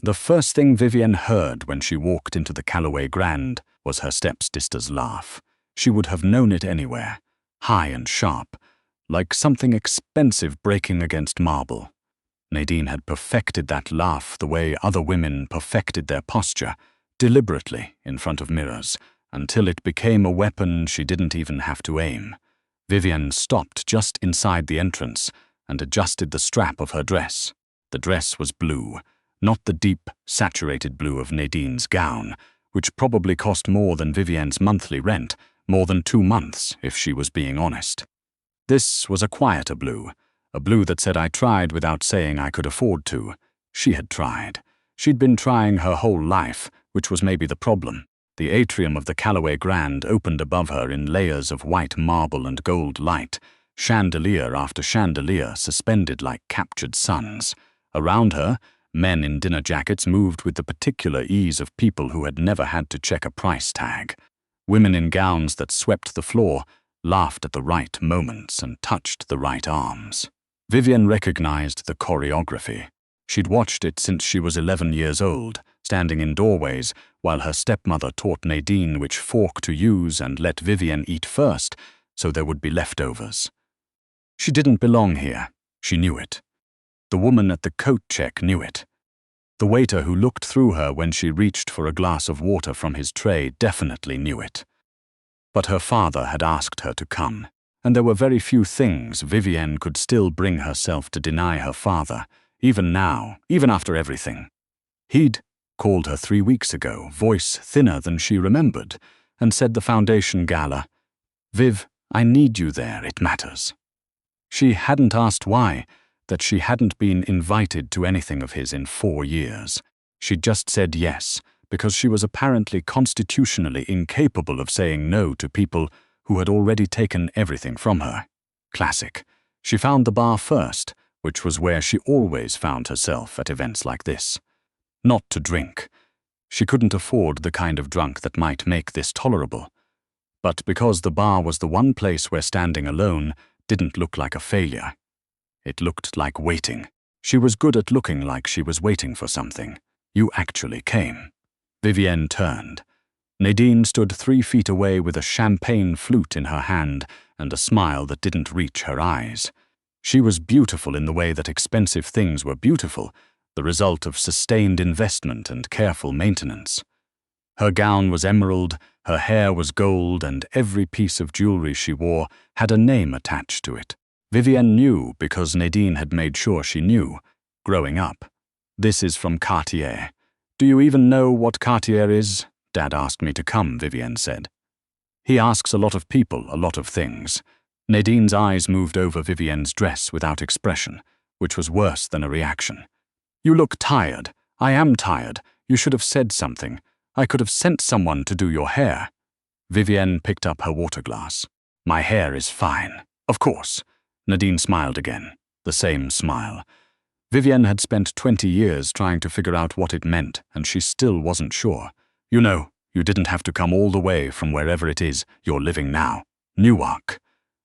The first thing Vivienne heard when she walked into the Callaway Grand was her stepsister's laugh. She would have known it anywhere, high and sharp, like something expensive breaking against marble. Nadine had perfected that laugh the way other women perfected their posture, deliberately in front of mirrors, until it became a weapon she didn't even have to aim. Vivienne stopped just inside the entrance and adjusted the strap of her dress. The dress was blue, not the deep, saturated blue of Nadine's gown, which probably cost more than Vivienne's monthly rent, more than 2 months, if she was being honest. This was a quieter blue, a blue that said I tried without saying I could afford to. She had tried. She'd been trying her whole life, which was maybe the problem. The atrium of the Callaway Grand opened above her in layers of white marble and gold light, chandelier after chandelier suspended like captured suns. Around her, men in dinner jackets moved with the particular ease of people who had never had to check a price tag. Women in gowns that swept the floor laughed at the right moments and touched the right arms. Vivienne recognized the choreography. She'd watched it since she was 11 years old, standing in doorways while her stepmother taught Nadine which fork to use and let Vivienne eat first so there would be leftovers. She didn't belong here. She knew it. The woman at the coat check knew it. The waiter who looked through her when she reached for a glass of water from his tray definitely knew it. But her father had asked her to come, and there were very few things Vivienne could still bring herself to deny her father, even now, even after everything. He'd called her 3 weeks ago, voice thinner than she remembered, and said the foundation gala, "Viv, I need you there, it matters." She hadn't asked why, that she hadn't been invited to anything of his in 4 years. She'd just said yes, because she was apparently constitutionally incapable of saying no to people who had already taken everything from her. Classic. She found the bar first, which was where she always found herself at events like this. Not to drink. She couldn't afford the kind of drunk that might make this tolerable. But because the bar was the one place where standing alone didn't look like a failure. It looked like waiting. She was good at looking like she was waiting for something. You actually came. Vivienne turned. Nadine stood 3 feet away with a champagne flute in her hand and a smile that didn't reach her eyes. She was beautiful in the way that expensive things were beautiful, the result of sustained investment and careful maintenance. Her gown was emerald, her hair was gold, and every piece of jewelry she wore had a name attached to it. Vivienne knew because Nadine had made sure she knew, growing up. "This is from Cartier. Do you even know what Cartier is?" "Dad asked me to come," Vivienne said. "He asks a lot of people, a lot of things." Nadine's eyes moved over Vivienne's dress without expression, which was worse than a reaction. "You look tired. I am tired. You should have said something. I could have sent someone to do your hair." Vivienne picked up her water glass. "My hair is fine. Of course." Nadine smiled again, the same smile. Vivienne had spent 20 years trying to figure out what it meant, and she still wasn't sure. "You know, you didn't have to come all the way from wherever it is you're living now. Newark."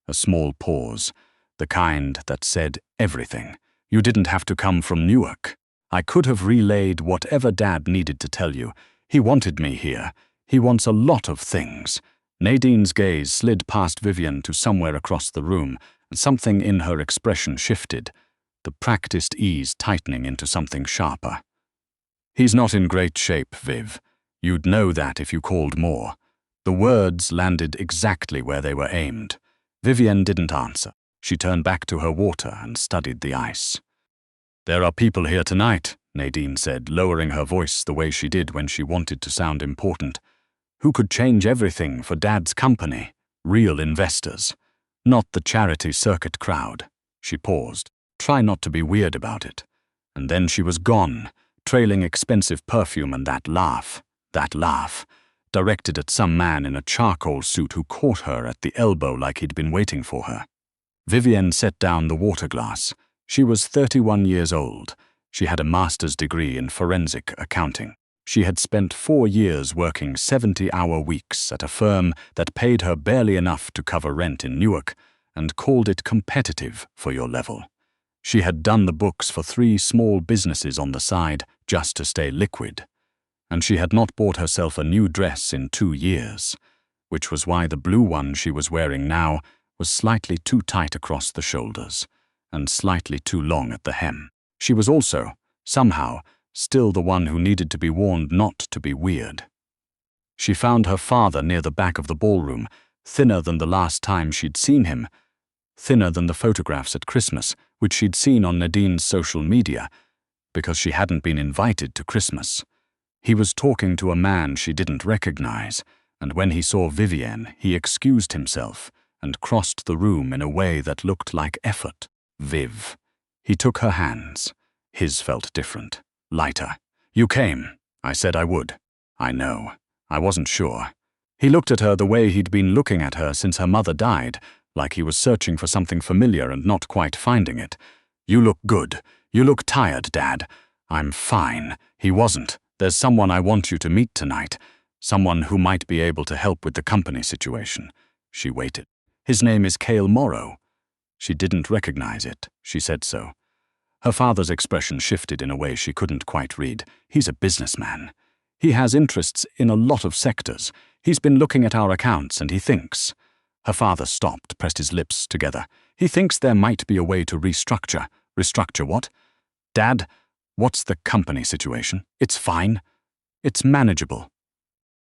A small pause, the kind that said everything. "You didn't have to come from Newark. I could have relayed whatever Dad needed to tell you. He wanted me here. He wants a lot of things." Nadine's gaze slid past Vivienne to somewhere across the room, and something in her expression shifted, the practiced ease tightening into something sharper. "He's not in great shape, Viv. You'd know that if you called more." The words landed exactly where they were aimed. Vivienne didn't answer. She turned back to her water and studied the ice. "There are people here tonight," Nadine said, lowering her voice the way she did when she wanted to sound important, "who could change everything for Dad's company. Real investors. Not the charity circuit crowd." She paused. Try not to be weird about it. And then she was gone, trailing expensive perfume and that laugh, directed at some man in a charcoal suit who caught her at the elbow like he'd been waiting for her. Vivienne set down the water glass. She was 31 years old. She had a master's degree in forensic accounting. She had spent 4 years working 70-hour weeks at a firm that paid her barely enough to cover rent in Newark and called it competitive for your level. She had done the books for 3 small businesses on the side, just to stay liquid. And she had not bought herself a new dress in 2 years, which was why the blue one she was wearing now was slightly too tight across the shoulders and slightly too long at the hem. She was also, somehow, still the one who needed to be warned not to be weird. She found her father near the back of the ballroom, thinner than the last time she'd seen him, thinner than the photographs at Christmas, which she'd seen on Nadine's social media, because she hadn't been invited to Christmas. He was talking to a man she didn't recognize, and when he saw Vivienne, he excused himself and crossed the room in a way that looked like effort. Viv. He took her hands. His felt different, lighter. "You came. I said I would." "I know. I wasn't sure." He looked at her the way he'd been looking at her since her mother died, like he was searching for something familiar and not quite finding it. "You look good. You look tired, Dad." "I'm fine." He wasn't. "There's someone I want you to meet tonight. Someone who might be able to help with the company situation." She waited. "His name is Cale Morrow." She didn't recognize it. She said so. Her father's expression shifted in a way she couldn't quite read. "He's a businessman. He has interests in a lot of sectors. He's been looking at our accounts and he thinks—" Her father stopped, pressed his lips together. "He thinks there might be a way to restructure." "Restructure what?" "Dad, what's the company situation?" "It's fine. It's manageable."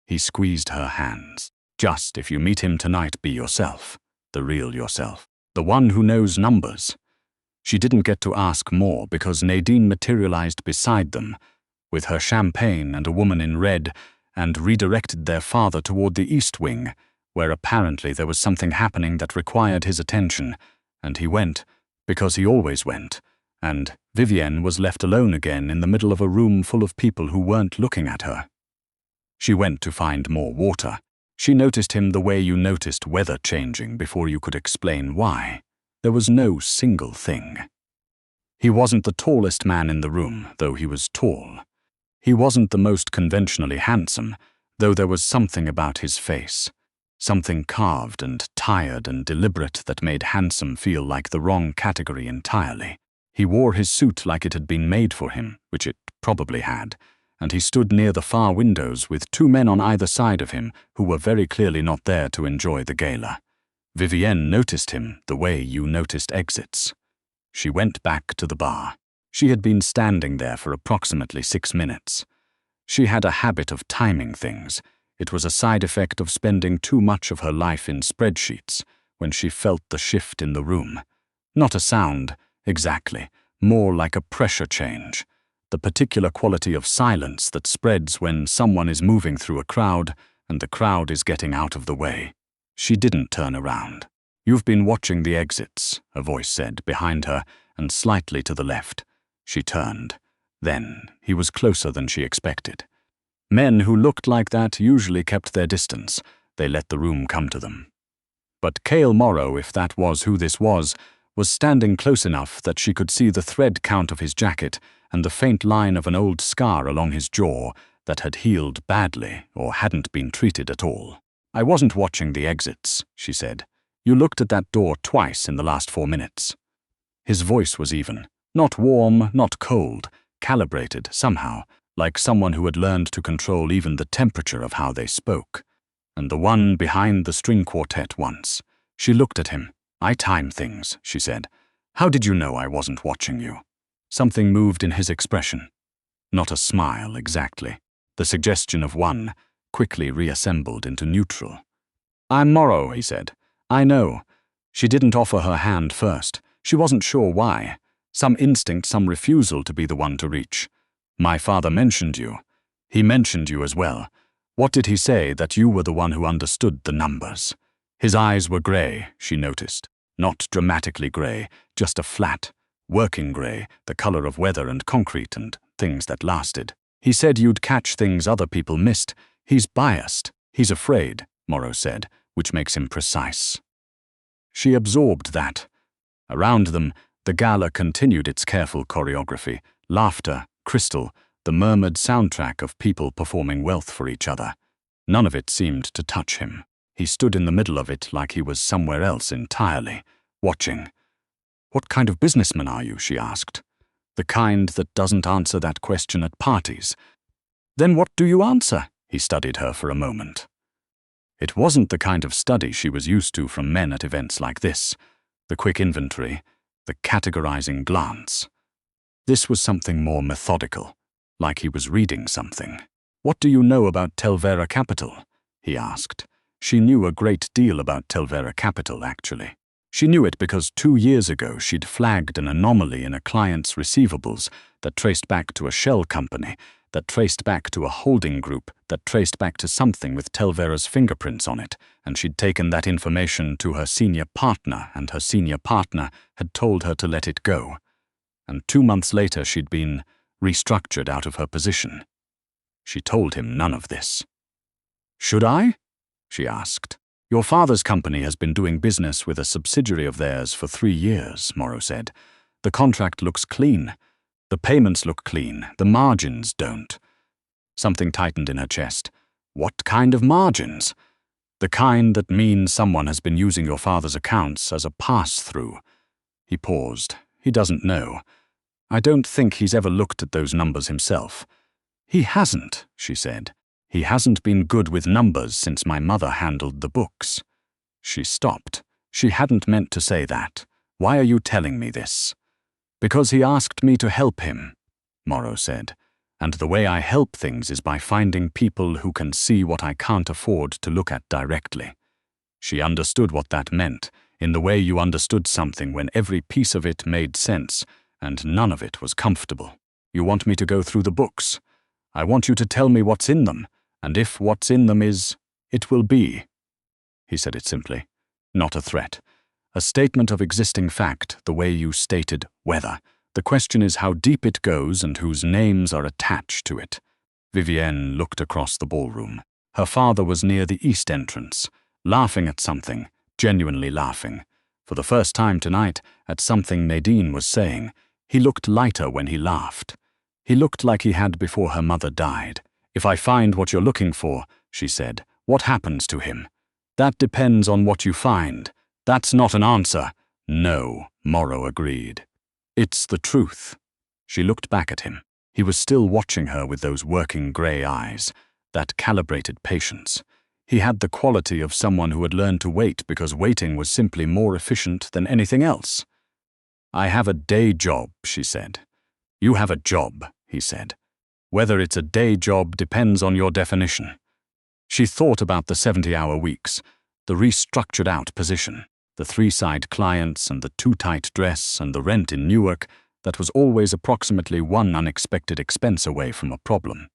He squeezed her hands. "Just if you meet him tonight, be yourself. The real yourself. The one who knows numbers." She didn't get to ask more because Nadine materialized beside them, with her champagne and a woman in red, and redirected their father toward the East Wing, where apparently there was something happening that required his attention, and he went, because he always went, and Vivienne was left alone again in the middle of a room full of people who weren't looking at her. She went to find more water. She noticed him the way you noticed weather changing before you could explain why. There was no single thing. He wasn't the tallest man in the room, though he was tall. He wasn't the most conventionally handsome, though there was something about his face. Something carved and tired and deliberate that made handsome feel like the wrong category entirely. He wore his suit like it had been made for him, which it probably had, and he stood near the far windows with 2 men on either side of him who were very clearly not there to enjoy the gala. Vivienne noticed him the way you noticed exits. She went back to the bar. She had been standing there for approximately 6 minutes. She had a habit of timing things. It was a side effect of spending too much of her life in spreadsheets when she felt the shift in the room. Not a sound, exactly, more like a pressure change. The particular quality of silence that spreads when someone is moving through a crowd and the crowd is getting out of the way. She didn't turn around. "You've been watching the exits," a voice said behind her and slightly to the left. She turned. Then he was closer than she expected. Men who looked like that usually kept their distance. They let the room come to them. But Cale Morrow, if that was who this was standing close enough that she could see the thread count of his jacket and the faint line of an old scar along his jaw that had healed badly or hadn't been treated at all. "I wasn't watching the exits," she said. "You looked at that door twice in the last 4 minutes." His voice was even. Not warm, not cold, calibrated somehow, like someone who had learned to control even the temperature of how they spoke. "And the one behind the string quartet once." She looked at him. "I time things," she said. "How did you know I wasn't watching you?" Something moved in his expression. Not a smile, exactly. The suggestion of one, quickly reassembled into neutral. "I'm Morrow," he said. "I know." She didn't offer her hand first. She wasn't sure why. Some instinct, some refusal to be the one to reach. "My father mentioned you. He mentioned you as well. What did he say, that you were the one who understood the numbers?" His eyes were grey, she noticed. Not dramatically grey, just a flat, working grey, the color of weather and concrete and things that lasted. "He said you'd catch things other people missed. He's biased. He's afraid," Morrow said, which makes him precise. She absorbed that. Around them, the gala continued its careful choreography, laughter, crystal, the murmured soundtrack of people performing wealth for each other. None of it seemed to touch him. He stood in the middle of it like he was somewhere else entirely, watching. "What kind of businessman are you?" she asked. The kind that doesn't answer that question at parties. Then what do you answer? He studied her for a moment. It wasn't the kind of study she was used to from men at events like this. The quick inventory, the categorizing glance. This was something more methodical, like he was reading something. What do you know about Telvera Capital? He asked. She knew a great deal about Telvera Capital, actually. She knew it because 2 years ago she'd flagged an anomaly in a client's receivables that traced back to a shell company, that traced back to a holding group, that traced back to something with Telvera's fingerprints on it, and she'd taken that information to her senior partner, and her senior partner had told her to let it go. And 2 months later she'd been restructured out of her position. She told him none of this. Should I? She asked. Your father's company has been doing business with a subsidiary of theirs for 3 years, Morrow said. The contract looks clean. The payments look clean. The margins don't. Something tightened in her chest. What kind of margins? The kind that means someone has been using your father's accounts as a pass-through. He paused. He doesn't know. I don't think he's ever looked at those numbers himself. He hasn't, she said. He hasn't been good with numbers since my mother handled the books. She stopped. She hadn't meant to say that. Why are you telling me this? Because he asked me to help him, Morrow said. And the way I help things is by finding people who can see what I can't afford to look at directly. She understood what that meant, in the way you understood something when every piece of it made sense, and none of it was comfortable. You want me to go through the books? I want you to tell me what's in them, and if what's in them is, it will be. He said it simply, not a threat. A statement of existing fact, the way you stated weather. The question is how deep it goes and whose names are attached to it. Vivienne looked across the ballroom. Her father was near the east entrance, laughing at something, genuinely laughing. For the first time tonight, at something Nadine was saying. He looked lighter when he laughed. He looked like he had before her mother died. If I find what you're looking for, she said, what happens to him? That depends on what you find. That's not an answer. No, Morrow agreed. It's the truth. She looked back at him. He was still watching her with those working grey eyes, that calibrated patience. He had the quality of someone who had learned to wait because waiting was simply more efficient than anything else. I have a day job, she said. You have a job, he said. Whether it's a day job depends on your definition. She thought about the 70-hour weeks, the restructured-out position, the 3-side clients and the too-tight dress and the rent in Newark that was always approximately one unexpected expense away from a problem.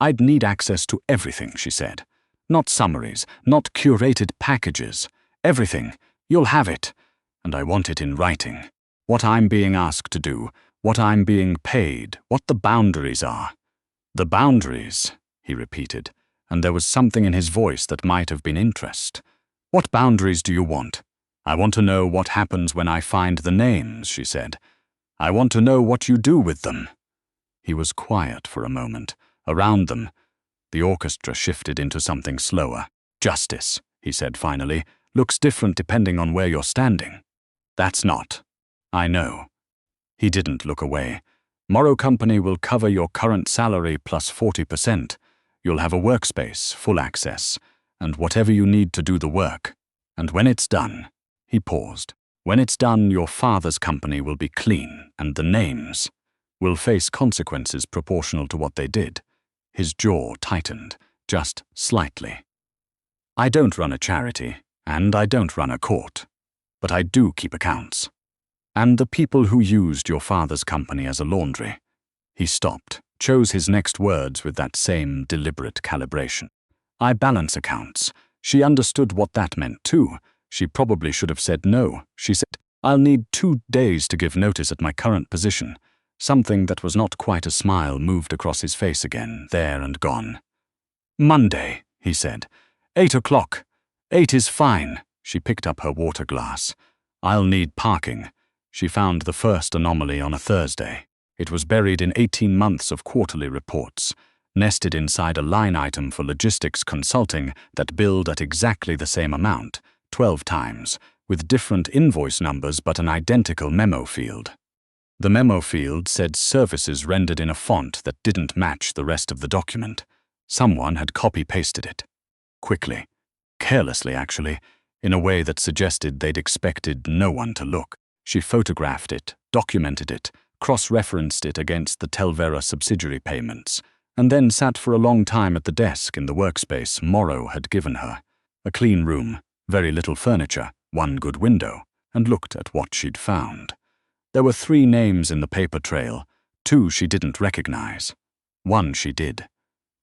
I'd need access to everything, she said. Not summaries, not curated packages. Everything. You'll have it. And I want it in writing. What I'm being asked to do, what I'm being paid, what the boundaries are. The boundaries, he repeated, and there was something in his voice that might have been interest. What boundaries do you want? I want to know what happens when I find the names, she said. I want to know what you do with them. He was quiet for a moment. Around them, the orchestra shifted into something slower. Justice, he said finally, looks different depending on where you're standing. That's not. I know. He didn't look away. Morrow Company will cover your current salary plus 40%. You'll have a workspace, full access, and whatever you need to do the work. And when it's done, he paused. When it's done, your father's company will be clean, and the names will face consequences proportional to what they did. His jaw tightened, just slightly. I don't run a charity, and I don't run a court, but I do keep accounts. And the people who used your father's company as a laundry. He stopped, chose his next words with that same deliberate calibration. I balance accounts. She understood what that meant too. She probably should have said no. She said, I'll need 2 days to give notice at my current position. Something that was not quite a smile moved across his face again, there and gone. Monday, he said. 8 o'clock. 8 is fine. She picked up her water glass. I'll need parking. She found the first anomaly on a Thursday. It was buried in 18 months of quarterly reports, nested inside a line item for logistics consulting that billed at exactly the same amount, 12 times, with different invoice numbers but an identical memo field. The memo field said services rendered in a font that didn't match the rest of the document. Someone had copy-pasted it. Quickly. Carelessly, actually, in a way that suggested they'd expected no one to look. She photographed it, documented it, cross-referenced it against the Telvera subsidiary payments, and then sat for a long time at the desk in the workspace Morrow had given her. A clean room, very little furniture, one good window, and looked at what she'd found. There were 3 names in the paper trail, 2 she didn't recognize. 1 she did.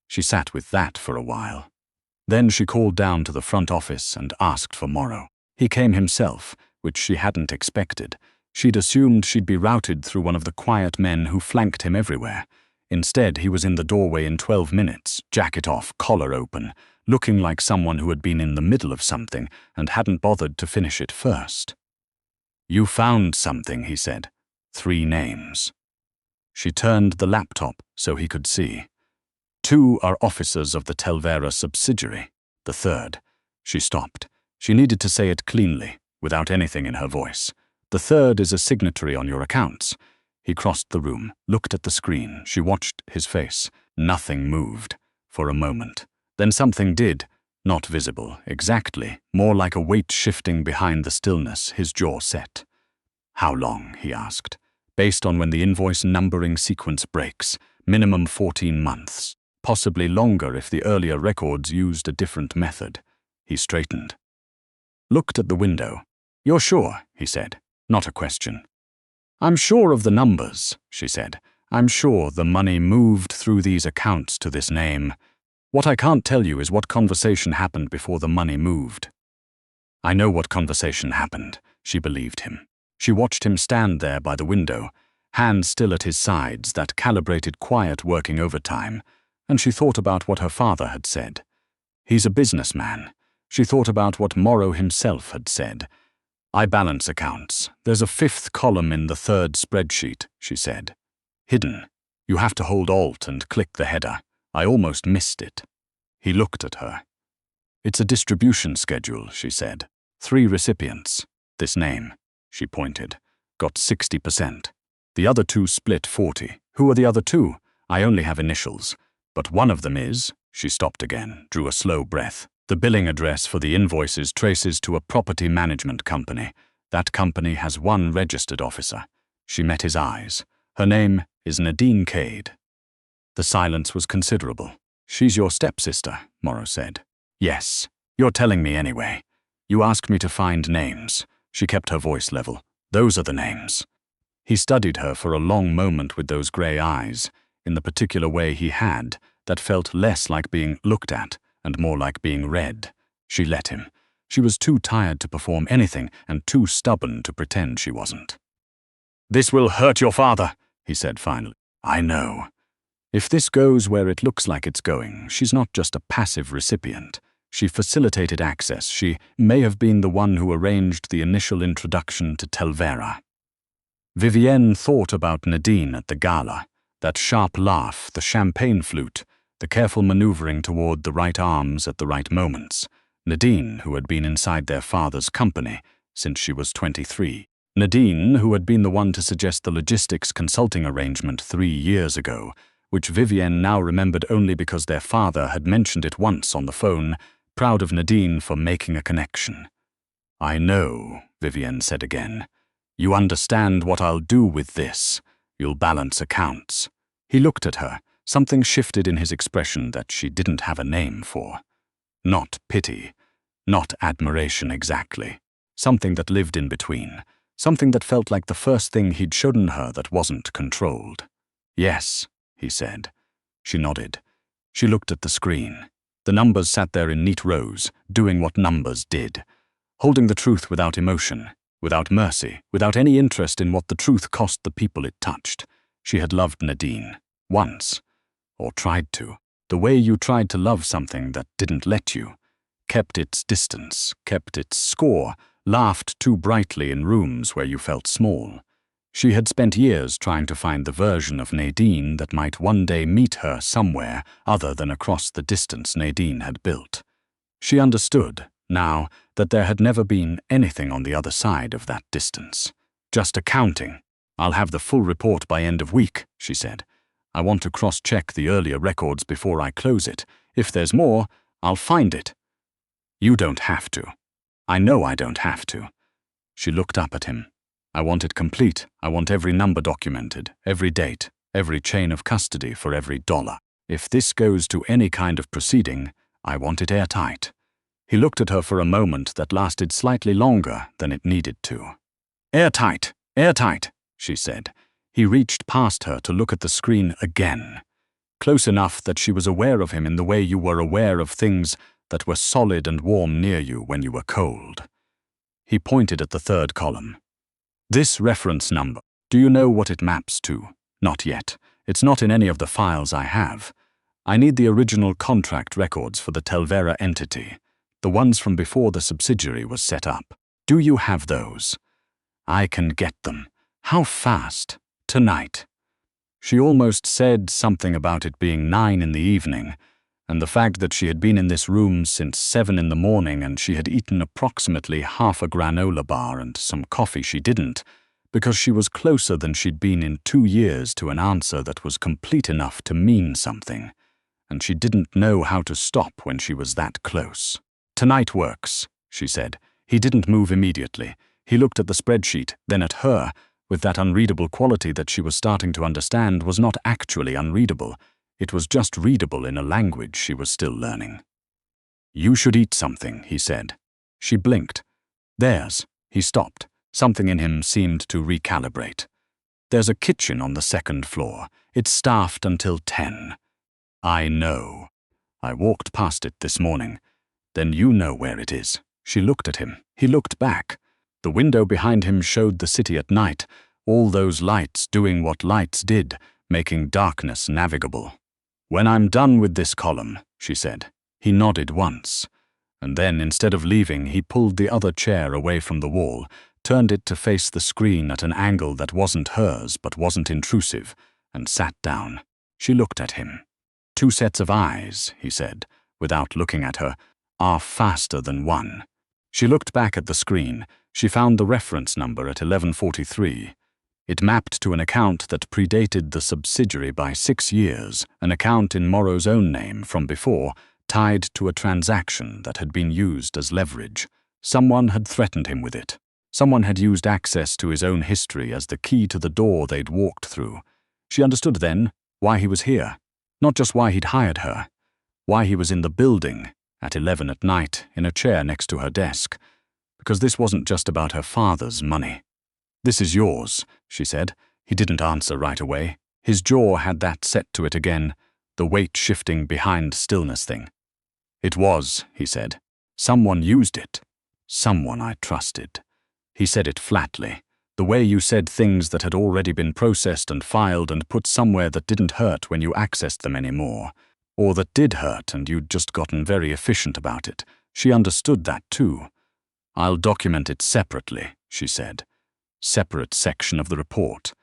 She sat with that for a while. Then she called down to the front office and asked for Morrow. He came himself, which she hadn't expected. She'd assumed she'd be routed through one of the quiet men who flanked him everywhere. Instead, he was in the doorway in 12 minutes, jacket off, collar open, looking like someone who had been in the middle of something and hadn't bothered to finish it first. "You found something," he said. 3 names. She turned the laptop so he could see. 2 are officers of the Telvera subsidiary. The 3rd. She stopped. She needed to say it cleanly, without anything in her voice. "The 3rd is a signatory on your accounts." He crossed the room, looked at the screen. She watched his face. Nothing moved. For a moment. Then something did. Not visible, exactly. More like a weight shifting behind the stillness, his jaw set. "How long?" he asked. "Based on when the invoice numbering sequence breaks. Minimum 14 months. Possibly longer if the earlier records used a different method." He straightened. Looked at the window. "You're sure?" he said. Not a question. "I'm sure of the numbers," she said. "I'm sure the money moved through these accounts to this name. What I can't tell you is what conversation happened before the money moved." "I know what conversation happened," she believed him. She watched him stand there by the window, hands still at his sides, that calibrated quiet working overtime, and she thought about what her father had said. He's a businessman. She thought about what Morrow himself had said. "I balance accounts. There's a 5th column in the 3rd spreadsheet," she said. "Hidden. You have to hold Alt and click the header. I almost missed it." He looked at her. "It's a distribution schedule," she said. 3 recipients. This name," she pointed, "got 60%. The other 2 split 40. Who are the other 2? I only have initials. But one of them is..." She stopped again, drew a slow breath. "The billing address for the invoices traces to a property management company. That company has 1 registered officer." She met his eyes. "Her name is Vivienne Kade." The silence was considerable. "She's your stepsister," Morrow said. "Yes. You're telling me anyway. You asked me to find names." She kept her voice level. "Those are the names." He studied her for a long moment with those grey eyes, in the particular way he had, that felt less like being looked at and more like being read. She let him. She was too tired to perform anything and too stubborn to pretend she wasn't. "This will hurt your father," he said finally. "I know. If this goes where it looks like it's going, she's not just a passive recipient. She facilitated access. She may have been the one who arranged the initial introduction to Telvera." Vivienne thought about Nadine at the Gala, that sharp laugh, the champagne flute, the careful maneuvering toward the right arms at the right moments. Nadine, who had been inside their father's company since she was 23. Nadine, who had been the one to suggest the logistics consulting arrangement 3 years ago, which Vivienne now remembered only because their father had mentioned it once on the phone, proud of Nadine for making a connection. "I know," Vivienne said again. "You understand what I'll do with this. You'll balance accounts." He looked at her. Something shifted in his expression that she didn't have a name for. Not pity. Not admiration exactly. Something that lived in between. Something that felt like the first thing he'd shown her that wasn't controlled. "Yes," he said. She nodded. She looked at the screen. The numbers sat there in neat rows, doing what numbers did. Holding the truth without emotion, without mercy, without any interest in what the truth cost the people it touched. She had loved Nadine. Once. Or tried to. The way you tried to love something that didn't let you. Kept its distance, kept its score, laughed too brightly in rooms where you felt small. She had spent years trying to find the version of Nadine that might one day meet her somewhere other than across the distance Nadine had built. She understood, now, that there had never been anything on the other side of that distance. Just accounting. I'll have the full report by end of week, she said. I want to cross-check the earlier records before I close it. If there's more, I'll find it. You don't have to. I know I don't have to. She looked up at him. I want it complete. I want every number documented, every date, every chain of custody for every dollar. If this goes to any kind of proceeding, I want it airtight. He looked at her for a moment that lasted slightly longer than it needed to. Airtight, airtight, she said. He reached past her to look at the screen again, close enough that she was aware of him in the way you were aware of things that were solid and warm near you when you were cold. He pointed at the third column. This reference number, do you know what it maps to? Not yet. It's not in any of the files I have. I need the original contract records for the Telvera entity, the ones from before the subsidiary was set up. Do you have those? I can get them. How fast? Tonight. She almost said something about it being 9 in the evening, and the fact that she had been in this room since 7 in the morning and she had eaten approximately half a granola bar and some coffee she didn't, because she was closer than she'd been in 2 years to an answer that was complete enough to mean something, and she didn't know how to stop when she was that close. Tonight works, she said. He didn't move immediately. He looked at the spreadsheet, then at her, with that unreadable quality that she was starting to understand was not actually unreadable. It was just readable in a language she was still learning. You should eat something, he said. She blinked. There's. He stopped. Something in him seemed to recalibrate. There's a kitchen on the 2nd floor. It's staffed until 10. I know. I walked past it this morning. Then you know where it is. She looked at him. He looked back. The window behind him showed the city at night, all those lights doing what lights did, making darkness navigable. When I'm done with this column, she said. He nodded once, and then instead of leaving, he pulled the other chair away from the wall, turned it to face the screen at an angle that wasn't hers but wasn't intrusive, and sat down. She looked at him. 2 sets of eyes, he said, without looking at her, are faster than one. She looked back at the screen. She found the reference number at 1143. It mapped to an account that predated the subsidiary by 6 years, an account in Morrow's own name from before, tied to a transaction that had been used as leverage. Someone had threatened him with it. Someone had used access to his own history as the key to the door they'd walked through. She understood then why he was here, not just why he'd hired her, why he was in the building at 11 at night in a chair next to her desk. Because this wasn't just about her father's money. This is yours, she said. He didn't answer right away. His jaw had that set to it again, the weight shifting behind stillness thing. It was, he said. Someone used it. Someone I trusted. He said it flatly, the way you said things that had already been processed and filed and put somewhere that didn't hurt when you accessed them anymore, or that did hurt and you'd just gotten very efficient about it. She understood that too. I'll document it separately, she said. Separate section of the report.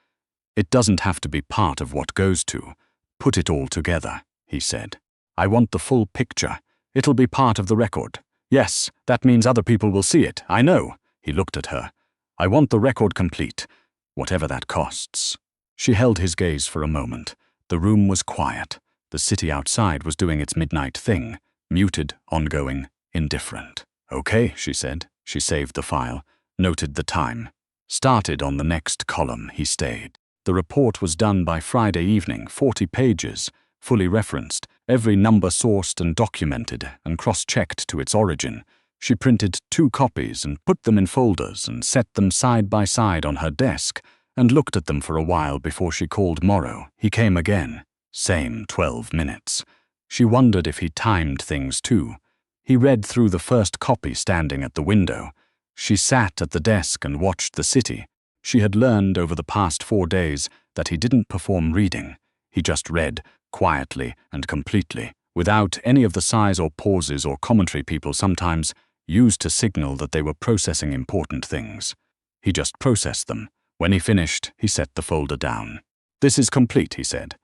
It doesn't have to be part of what goes to. Put it all together, he said. I want the full picture. It'll be part of the record. Yes, that means other people will see it, I know. He looked at her. I want the record complete, whatever that costs. She held his gaze for a moment. The room was quiet. The city outside was doing its midnight thing, muted, ongoing, indifferent. Okay, she said. She saved the file, noted the time. Started on the next column, he stayed. The report was done by Friday evening, 40 pages, fully referenced, every number sourced and documented and cross-checked to its origin. She printed 2 copies and put them in folders and set them side by side on her desk and looked at them for a while before she called Morrow. He came again. Same 12 minutes. She wondered if he timed things too. He read through the first copy standing at the window. She sat at the desk and watched the city. She had learned over the past 4 days that he didn't perform reading. He just read, quietly and completely, without any of the sighs or pauses or commentary people sometimes used to signal that they were processing important things. He just processed them. When he finished, he set the folder down. This is complete, he said.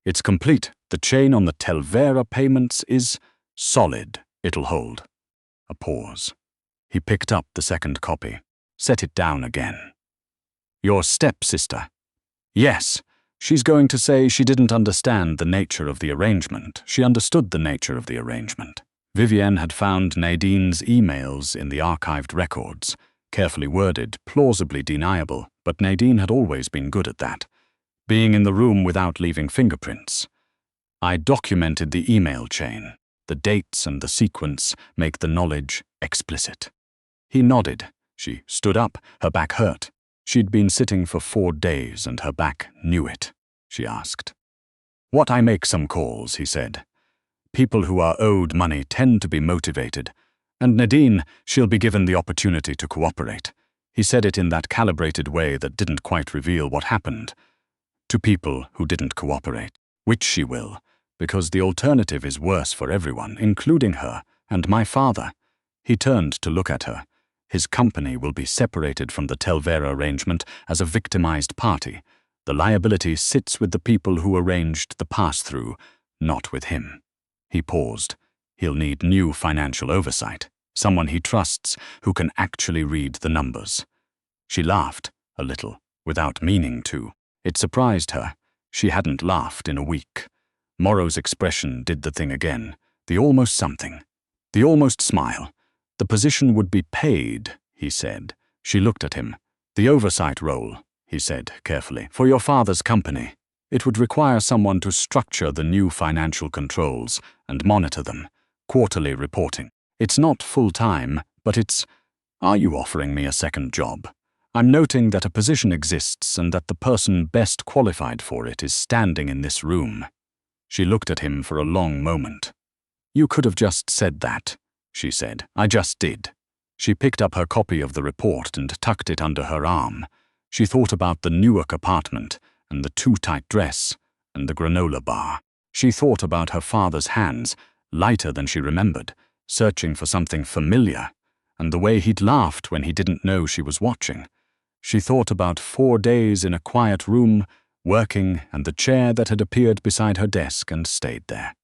It's complete. The chain on the Telvera payments is solid. It'll hold. A pause. He picked up the second copy, set it down again. Your stepsister, Yes, she's going to say she didn't understand the nature of the arrangement. She understood the nature of the arrangement. Vivienne had found Nadine's emails in the archived records, carefully worded, plausibly deniable, but Nadine had always been good at that. Being in the room without leaving fingerprints. I documented the email chain. The dates and the sequence make the knowledge explicit. He nodded. She stood up, her back hurt. She'd been sitting for 4 days and her back knew it, she asked. What, I make some calls, he said. People who are owed money tend to be motivated. And Nadine, she'll be given the opportunity to cooperate. He said it in that calibrated way that didn't quite reveal what happened. To people who didn't cooperate, which she will, because the alternative is worse for everyone, including her and my father. He turned to look at her. His company will be separated from the Telvera arrangement as a victimized party. The liability sits with the people who arranged the pass-through, not with him. He paused. He'll need new financial oversight, someone he trusts who can actually read the numbers. She laughed, a little, without meaning to. It surprised her. She hadn't laughed in a week. Morrow's expression did the thing again. The almost something. The almost smile. The position would be paid, he said. She looked at him. The oversight role, he said carefully, for your father's company. It would require someone to structure the new financial controls and monitor them. Quarterly reporting. It's not full-time, but it's... Are you offering me a second job? I'm noting that a position exists and that the person best qualified for it is standing in this room. She looked at him for a long moment. You could have just said that, she said. I just did. She picked up her copy of the report and tucked it under her arm. She thought about the Newark apartment and the too-tight dress and the granola bar. She thought about her father's hands, lighter than she remembered, searching for something familiar, and the way he'd laughed when he didn't know she was watching. She thought about 4 days in a quiet room, working, and the chair that had appeared beside her desk and stayed there.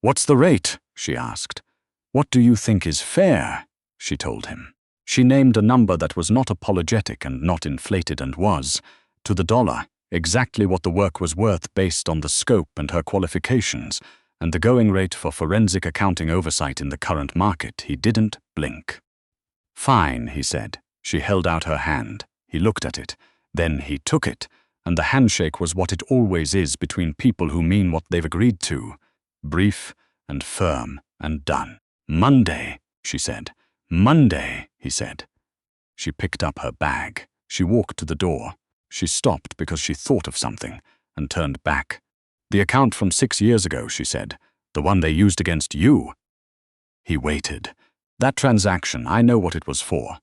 What's the rate? She asked. What do you think is fair? She told him. She named a number that was not apologetic and not inflated and was, to the dollar, exactly what the work was worth based on the scope and her qualifications, and the going rate for forensic accounting oversight in the current market. He didn't blink. Fine, he said. She held out her hand. He looked at it. Then he took it, and the handshake was what it always is between people who mean what they've agreed to. Brief and firm and done. Monday, she said. Monday, he said. She picked up her bag. She walked to the door. She stopped because she thought of something and turned back. The account from 6 years ago, she said. The one they used against you. He waited. That transaction, I know what it was for.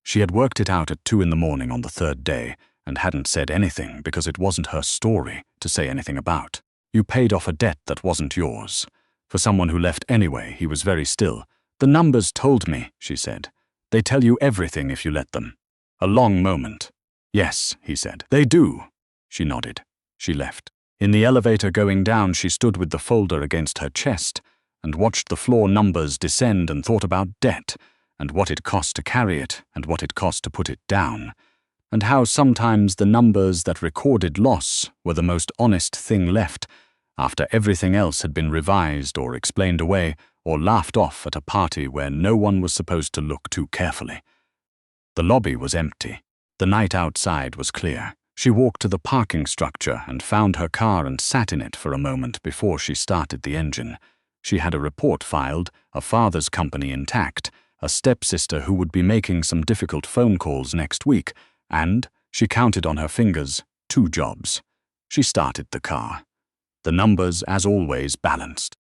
She had worked it out at 2 in the morning on the 3rd day and hadn't said anything because it wasn't her story to say anything about. You paid off a debt that wasn't yours. For someone who left anyway, he was very still. The numbers told me, she said. They tell you everything if you let them. A long moment. Yes, he said. They do. She nodded. She left. In the elevator going down, she stood with the folder against her chest and watched the floor numbers descend and thought about debt and what it cost to carry it and what it cost to put it down, and how sometimes the numbers that recorded loss were the most honest thing left after everything else had been revised or explained away or laughed off at a party where no one was supposed to look too carefully. The lobby was empty. The night outside was clear. She walked to the parking structure and found her car and sat in it for a moment before she started the engine. She had a report filed, a father's company intact, a stepsister who would be making some difficult phone calls next week, and, she counted on her fingers, 2 jobs. She started the car. The numbers, as always, balanced.